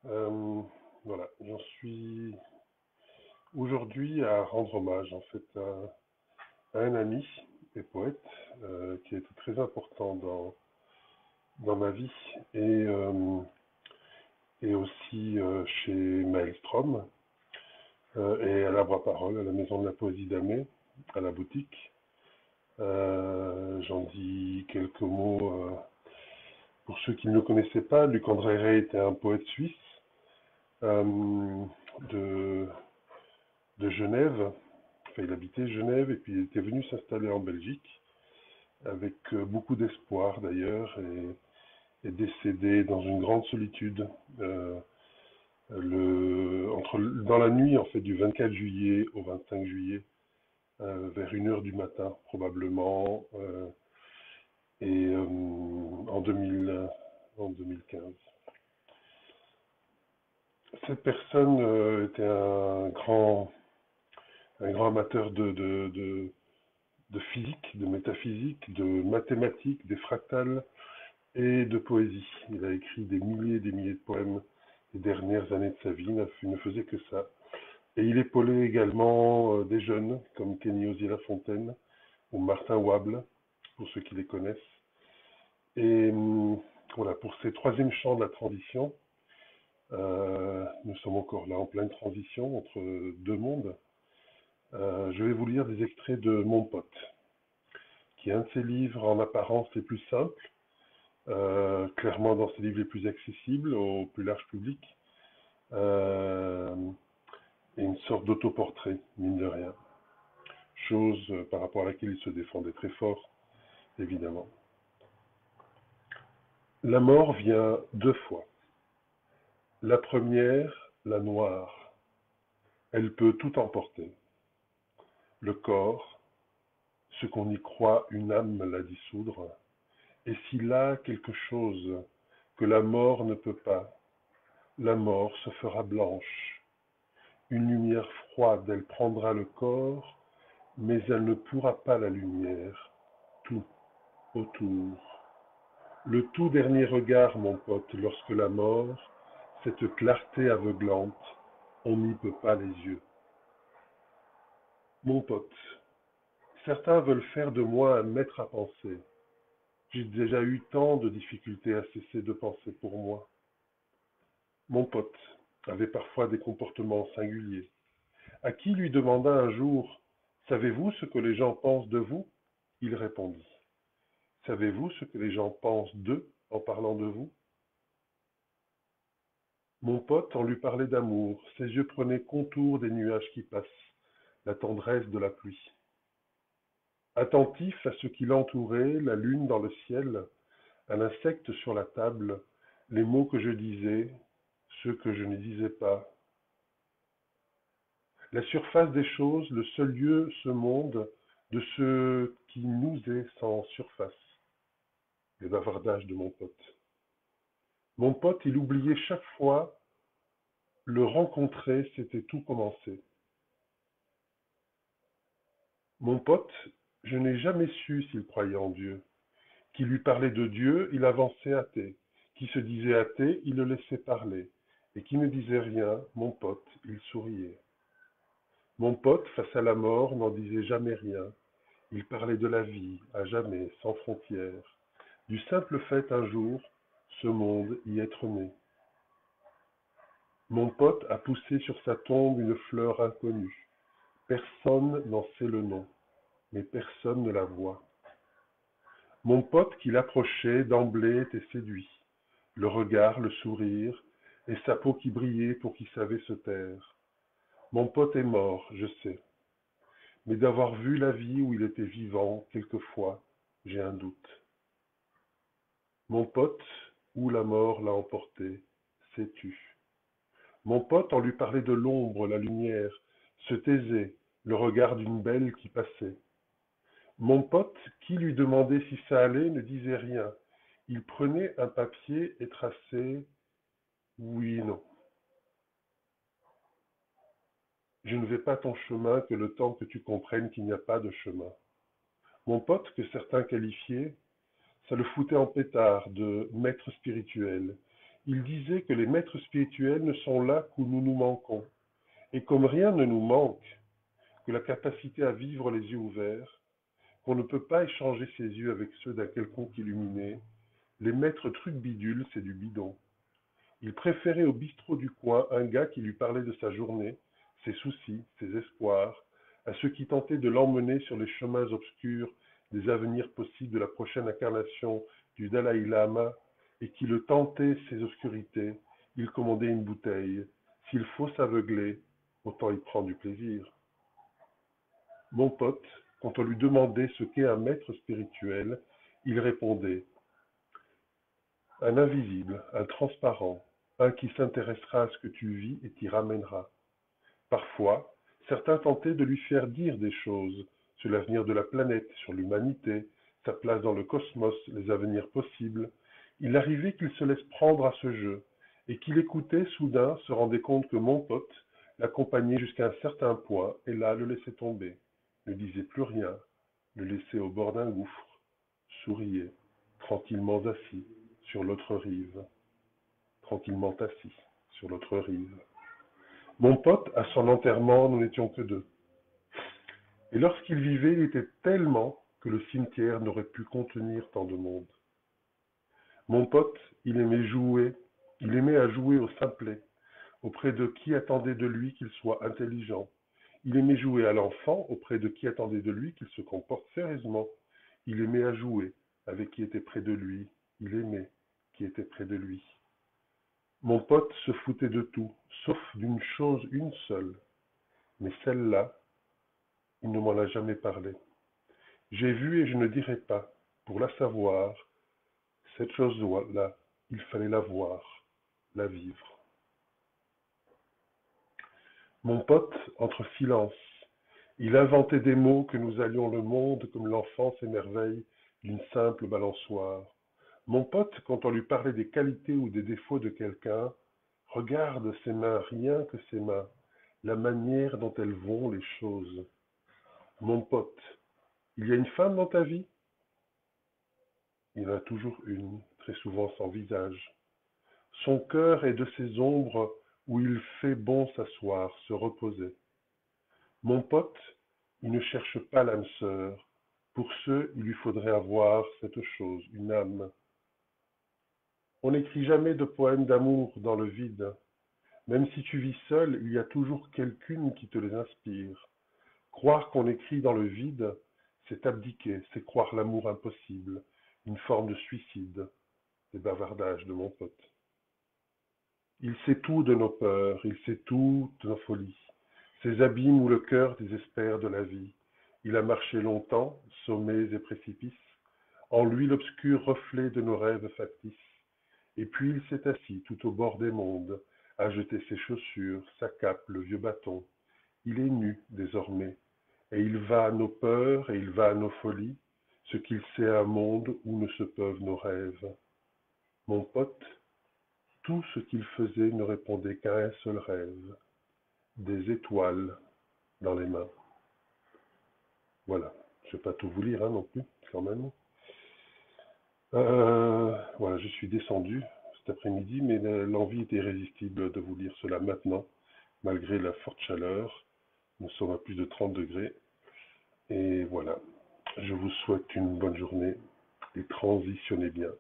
Euh, voilà, j'en suis aujourd'hui à rendre hommage en fait à un ami et poète qui a été très important dans ma vie et aussi chez Maelstrom et à l'Arbre à Parole, à la Maison de la Poésie d'Amé, à la boutique. J'en dis quelques mots pour ceux qui ne le connaissaient pas. Luc André Rey était un poète suisse euh, de, de Genève. Enfin, il habitait Genève et puis il était venu s'installer en Belgique avec beaucoup d'espoir d'ailleurs et décédé dans une grande solitude dans la nuit en fait du 24 juillet au 25 juillet vers 1 heure du matin probablement en 2015. Cette personne était un grand amateur de physique, de métaphysique, de mathématiques, des fractales et de poésie. Il a écrit des milliers et des milliers de poèmes les dernières années de sa vie, il ne faisait que ça. Et il épaulait également des jeunes comme Kenny Osier-Lafontaine ou Martin Wable, pour ceux qui les connaissent. Et voilà, pour ces troisième chants de la transition, nous sommes encore là en pleine transition entre deux mondes. Je vais vous lire des extraits de Mon Pote, qui est un de ses livres en apparence les plus simples, clairement dans ses livres les plus accessibles au plus large public, euh, et une sorte d'autoportrait, mine de rien. Chose par rapport à laquelle il se défendait très fort, évidemment. La mort vient deux fois. La première, la noire. Elle peut tout emporter. Le corps, ce qu'on y croit une âme la dissoudre, et s'il a quelque chose que la mort ne peut pas, la mort se fera blanche. Une lumière froide, elle prendra le corps, mais elle ne pourra pas la lumière. Tout autour. Le tout dernier regard, mon pote, lorsque la mort, cette clarté aveuglante, on n'y peut pas les yeux. Mon pote, certains veulent faire de moi un maître à penser. J'ai déjà eu tant de difficultés à cesser de penser pour moi. Mon pote avait parfois des comportements singuliers. À qui lui demanda un jour: Savez-vous ce que les gens pensent de vous? Il répondit: Savez-vous ce que les gens pensent d'eux en parlant de vous? Mon pote, on lui parlait d'amour, ses yeux prenaient contour des nuages qui passent, la tendresse de la pluie. Attentif à ce qui l'entourait, la lune dans le ciel, à l'insecte sur la table, les mots que je disais, ceux que je ne disais pas. La surface des choses, le seul lieu, ce monde, de ce qui nous est sans surface. Les bavardages de mon pote. Mon pote, il oubliait chaque fois, le rencontrer, c'était tout commencer. Mon pote, je n'ai jamais su s'il croyait en Dieu. Qui lui parlait de Dieu, il avançait athée. Qui se disait athée, il le laissait parler. Et qui ne disait rien, mon pote, il souriait. Mon pote, face à la mort, n'en disait jamais rien. Il parlait de la vie, à jamais, sans frontières. Du simple fait un jour, ce monde y être né. Mon pote a poussé sur sa tombe une fleur inconnue. Personne n'en sait le nom, mais personne ne la voit. Mon pote qui l'approchait d'emblée était séduit. Le regard, le sourire, et sa peau qui brillait pour qui savait se taire. Mon pote est mort, je sais. Mais d'avoir vu la vie où il était vivant, quelquefois, j'ai un doute. Mon pote, où la mort l'a emporté, sais-tu? Mon pote, on lui parlait de l'ombre, la lumière, se taisait, le regard d'une belle qui passait. Mon pote, qui lui demandait si ça allait, ne disait rien. Il prenait un papier et traçait oui et non. Je ne vais pas ton chemin que le temps que tu comprennes qu'il n'y a pas de chemin. Mon pote, que certains qualifiaient, ça le foutait en pétard de maître spirituel. Il disait que les maîtres spirituels ne sont là qu'où nous nous manquons. Et comme rien ne nous manque, que la capacité à vivre les yeux ouverts, qu'on ne peut pas échanger ses yeux avec ceux d'un quelconque illuminé, les maîtres trucs bidules, c'est du bidon. Il préférait au bistrot du coin un gars qui lui parlait de sa journée, ses soucis, ses espoirs, à ceux qui tentaient de l'emmener sur les chemins obscurs des avenirs possibles de la prochaine incarnation du Dalai Lama, et qui le tentaient ces obscurités. Il commandait une bouteille. S'il faut s'aveugler, autant y prendre du plaisir. Mon pote, quand on lui demandait ce qu'est un maître spirituel, il répondait: un invisible, un transparent, un qui s'intéressera à ce que tu vis et t'y ramènera. Parfois, certains tentaient de lui faire dire des choses sur l'avenir de la planète, sur l'humanité, sa place dans le cosmos, les avenirs possibles. Il arrivait qu'il se laisse prendre à ce jeu, et qu'il écoutait, soudain, se rendait compte que mon pote l'accompagnait jusqu'à un certain point, et là le laissait tomber, ne disait plus rien, le laissait au bord d'un gouffre, souriait, tranquillement assis sur l'autre rive, tranquillement assis sur l'autre rive. Mon pote, à son enterrement, nous n'étions que deux. Et lorsqu'il vivait, il était tellement que le cimetière n'aurait pu contenir tant de monde. Mon pote, il aimait à jouer au simplet, auprès de qui attendait de lui qu'il soit intelligent. Il aimait jouer à l'enfant, auprès de qui attendait de lui qu'il se comporte sérieusement. Il aimait à jouer avec qui était près de lui. Il aimait qui était près de lui. Mon pote se foutait de tout, sauf d'une chose une seule. Mais celle-là, il ne m'en a jamais parlé. J'ai vu et je ne dirai pas. Pour la savoir, cette chose-là, il fallait la voir, la vivre. Mon pote, entre silence, il inventait des mots que nous allions le monde comme l'enfant s'émerveille d'une simple balançoire. Mon pote, quand on lui parlait des qualités ou des défauts de quelqu'un, regarde ses mains, rien que ses mains, la manière dont elles vont les choses. Mon pote, il y a une femme dans ta vie? Il y en a toujours une, très souvent sans visage. Son cœur est de ces ombres où il fait bon s'asseoir, se reposer. Mon pote, il ne cherche pas l'âme sœur. Pour ce, il lui faudrait avoir cette chose, une âme. On n'écrit jamais de poèmes d'amour dans le vide. Même si tu vis seul, il y a toujours quelqu'une qui te les inspire. Croire qu'on écrit dans le vide, c'est abdiquer, c'est croire l'amour impossible, une forme de suicide, des bavardages de mon pote. Il sait tout de nos peurs, il sait tout de nos folies, ces abîmes où le cœur désespère de la vie. Il a marché longtemps, sommets et précipices, en lui l'obscur reflet de nos rêves factices. Et puis il s'est assis tout au bord des mondes, a jeté ses chaussures, sa cape, le vieux bâton. Il est nu désormais, et il va à nos peurs et il va à nos folies, ce qu'il sait un monde où ne se peuvent nos rêves. Mon pote, tout ce qu'il faisait ne répondait qu'à un seul rêve, des étoiles dans les mains. Voilà, je ne vais pas tout vous lire non plus, quand même. Voilà, je suis descendu cet après-midi, mais l'envie était irrésistible de vous lire cela maintenant, malgré la forte chaleur. Nous sommes à plus de 30 degrés. Et voilà, je vous souhaite une bonne journée et transitionnez bien.